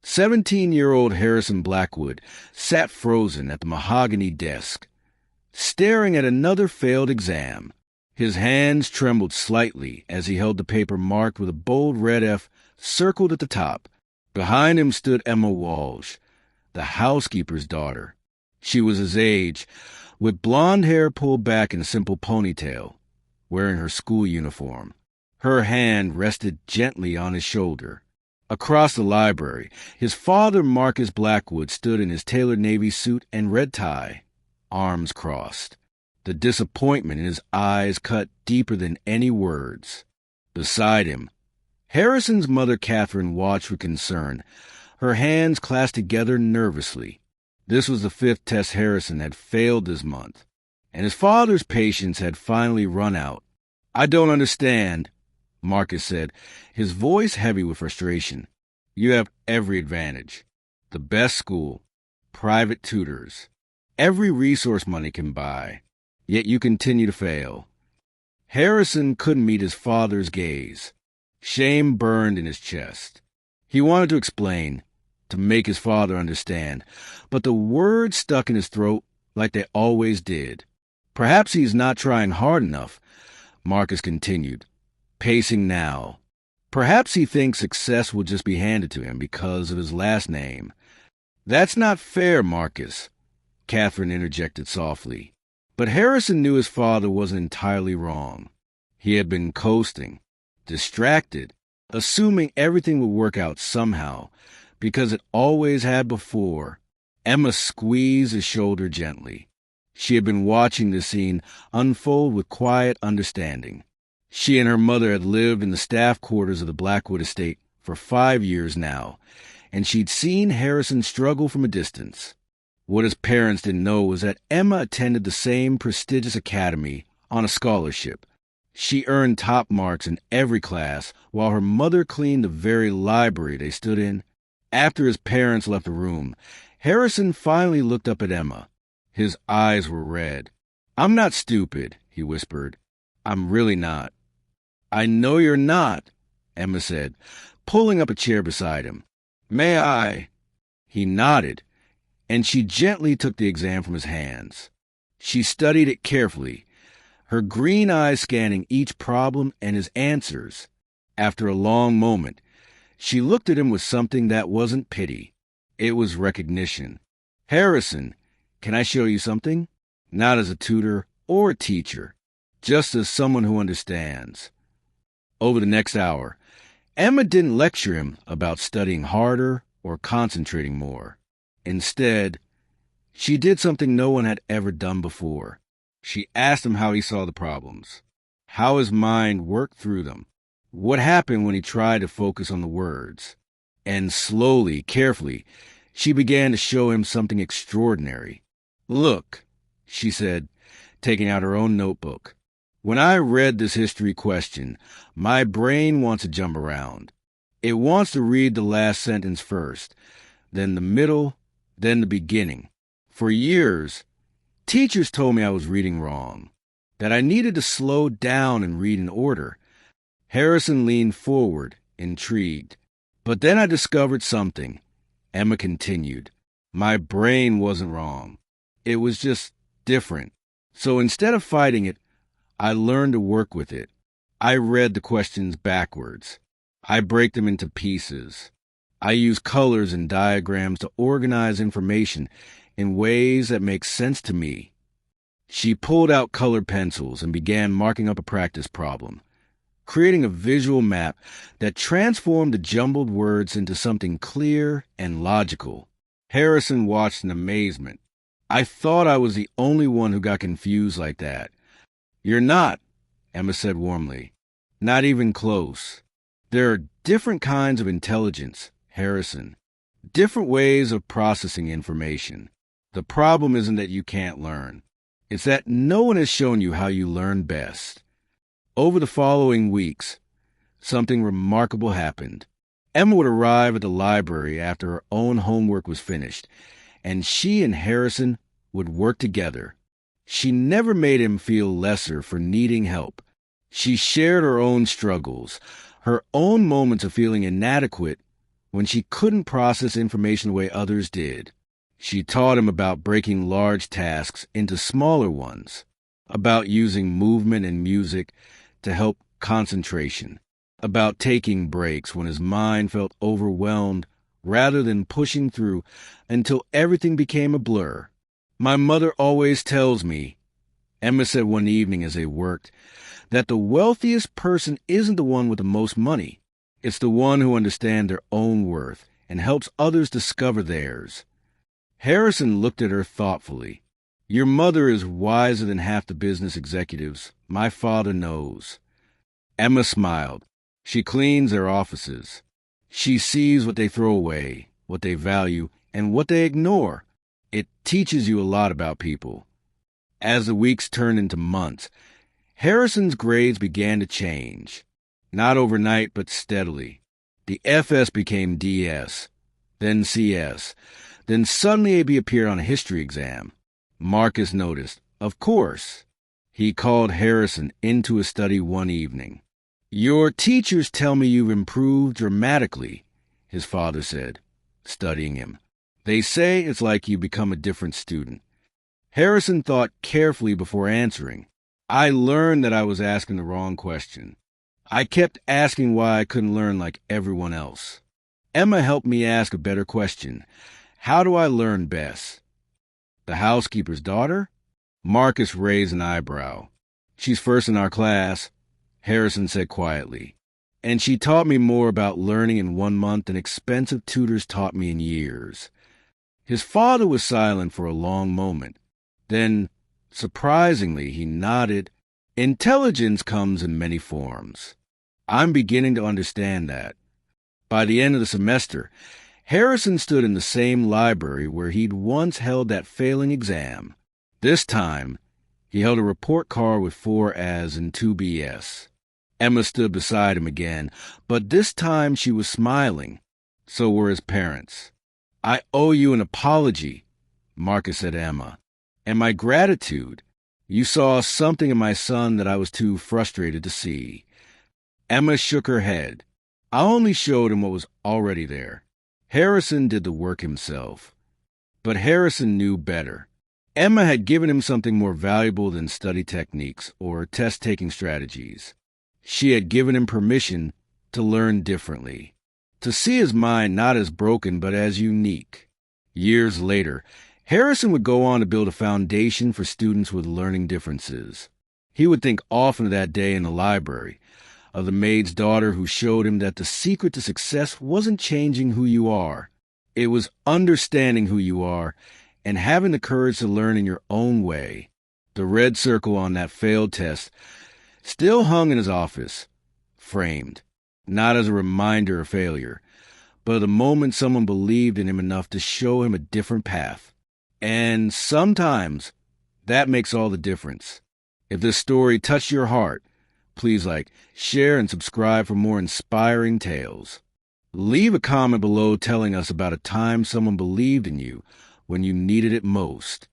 17-year-old Harrison Blackwood sat frozen at the mahogany desk, staring at another failed exam. His hands trembled slightly as he held the paper marked with a bold red F circled at the top. Behind him stood Emma Walsh, the housekeeper's daughter. She was his age, with blonde hair pulled back in a simple ponytail, wearing her school uniform. Her hand rested gently on his shoulder. Across the library, his father, Marcus Blackwood, stood in his tailored navy suit and red tie, arms crossed. The disappointment in his eyes cut deeper than any words. Beside him, Harrison's mother, Catherine, watched with concern, her hands clasped together nervously. This was the 5th test Harrison had failed this month, and his father's patience had finally run out. "I don't understand," Marcus said, his voice heavy with frustration. "You have every advantage. The best school, private tutors, every resource money can buy. Yet you continue to fail." Harrison couldn't meet his father's gaze. Shame burned in his chest. He wanted to explain, to make his father understand, but the words stuck in his throat like they always did. "Perhaps he's not trying hard enough," Marcus continued, pacing now. "Perhaps he thinks success will just be handed to him because of his last name." "That's not fair, Marcus," Catherine interjected softly. But Harrison knew his father wasn't entirely wrong. He had been coasting, distracted, assuming everything would work out somehow, because it always had before. Emma squeezed his shoulder gently. She had been watching the scene unfold with quiet understanding. She and her mother had lived in the staff quarters of the Blackwood estate for 5 years now, and she'd seen Harrison struggle from a distance. What his parents didn't know was that Emma attended the same prestigious academy on a scholarship. She earned top marks in every class, while her mother cleaned the very library they stood in. After his parents left the room, Harrison finally looked up at Emma. His eyes were red. "I'm not stupid," he whispered. "I'm really not." "I know you're not," Emma said, pulling up a chair beside him. "May I?" He nodded, and she gently took the exam from his hands. She studied it carefully, her green eyes scanning each problem and his answers. After a long moment, she looked at him with something that wasn't pity. It was recognition. "Harrison, can I show you something? Not as a tutor or a teacher, just as someone who understands." Over the next hour, Emma didn't lecture him about studying harder or concentrating more. Instead, she did something no one had ever done before. She asked him how he saw the problems, how his mind worked through them, what happened when he tried to focus on the words. And slowly, carefully, she began to show him something extraordinary. "Look," she said, taking out her own notebook. "When I read this history question, my brain wants to jump around. It wants to read the last sentence first, then the middle, then the beginning. For years, teachers told me I was reading wrong, that I needed to slow down and read in order." Harrison leaned forward, intrigued. "But then I discovered something," Emma continued. "My brain wasn't wrong. It was just different. So instead of fighting it, I learned to work with it. I read the questions backwards. I break them into pieces. I use colors and diagrams to organize information in ways that make sense to me." She pulled out colored pencils and began marking up a practice problem, creating a visual map that transformed the jumbled words into something clear and logical. Harrison watched in amazement. "I thought I was the only one who got confused like that." "You're not," Emma said warmly. "Not even close. There are different kinds of intelligence, Harrison. Different ways of processing information. The problem isn't that you can't learn. It's that no one has shown you how you learn best." Over the following weeks, something remarkable happened. Emma would arrive at the library after her own homework was finished, and she and Harrison would work together. She never made him feel lesser for needing help. She shared her own struggles, her own moments of feeling inadequate when she couldn't process information the way others did. She taught him about breaking large tasks into smaller ones, about using movement and music to help concentration, about taking breaks when his mind felt overwhelmed rather than pushing through until everything became a blur. "My mother always tells me," Emma said one evening as they worked, "that the wealthiest person isn't the one with the most money. It's the one who understands their own worth and helps others discover theirs." Harrison looked at her thoughtfully. "Your mother is wiser than half the business executives. My father knows." Emma smiled. "She cleans their offices. She sees what they throw away, what they value, and what they ignore. It teaches you a lot about people." As the weeks turned into months, Harrison's grades began to change. Not overnight, but steadily. The FS became DS, then CS, then suddenly AB appeared on a history exam. Marcus noticed. Of course. He called Harrison into his study one evening. "Your teachers tell me you've improved dramatically," his father said, studying him. "They say it's like you become a different student." Harrison thought carefully before answering. "I learned that I was asking the wrong question. I kept asking why I couldn't learn like everyone else. Emma helped me ask a better question. How do I learn best?" "The housekeeper's daughter?" Marcus raised an eyebrow. "She's first in our class," Harrison said quietly. "And she taught me more about learning in 1 month than expensive tutors taught me in years." His father was silent for a long moment. Then, surprisingly, he nodded. "Intelligence comes in many forms. I'm beginning to understand that." By the end of the semester, Harrison stood in the same library where he'd once held that failing exam. This time, he held a report card with 4 As and 2 BS. Emma stood beside him again, but this time she was smiling. So were his parents. "I owe you an apology," Marcus said to Emma, "and my gratitude. You saw something in my son that I was too frustrated to see." Emma shook her head. "I only showed him what was already there. Harrison did the work himself." But Harrison knew better. Emma had given him something more valuable than study techniques or test-taking strategies. She had given him permission to learn differently, to see his mind not as broken but as unique. Years later, Harrison would go on to build a foundation for students with learning differences. He would think often of that day in the library, of the maid's daughter who showed him that the secret to success wasn't changing who you are. It was understanding who you are and having the courage to learn in your own way. The red circle on that failed test still hung in his office, framed, not as a reminder of failure, but the moment someone believed in him enough to show him a different path. And sometimes that makes all the difference. If this story touched your heart, please share, and subscribe for more inspiring tales. Leave a comment below telling us about a time someone believed in you when you needed it most.